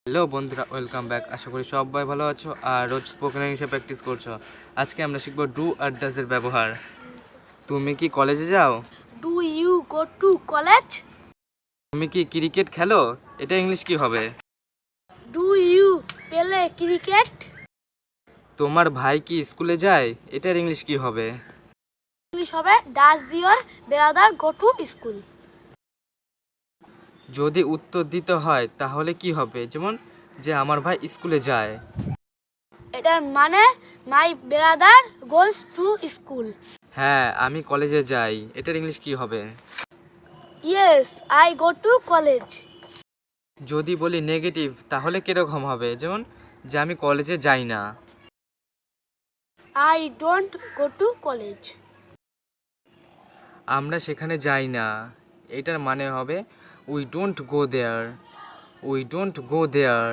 Hello বন্ধুরা, welcome back. আশা করি সবাই ভালো আছো আর রোজ স্পোকেন ইংলিশে প্র্যাকটিস করছো। আজকে আমরা শিখবো ডু আর ডাজের ব্যবহার। তুমি কি কলেজে যাও? Do you go to college? তুমি কি ক্রিকেট খেলো? এটা ইংলিশ কি হবে? Do you play cricket? তোমার ভাই কি স্কুলে যায়? এটার ইংলিশ কি হবে? English হবে Does your brother go to school? যদি উত্তর দিতে হয় তাহলে কি হবে? যেমন যে আমার ভাই স্কুলে যায়। এটার মানে My brother goes to school. হ্যাঁ, আমি কলেজে যাই। এটার ইংলিশ কি হবে? Yes, I go to college. যদি বলি নেগেটিভ তাহলে কিরকম হবে? যেমন যে আমি কলেজে যাই না। I don't go to college. আমরা সেখানে যাই না। এটার মানে হবে we don't go there. We don't go there.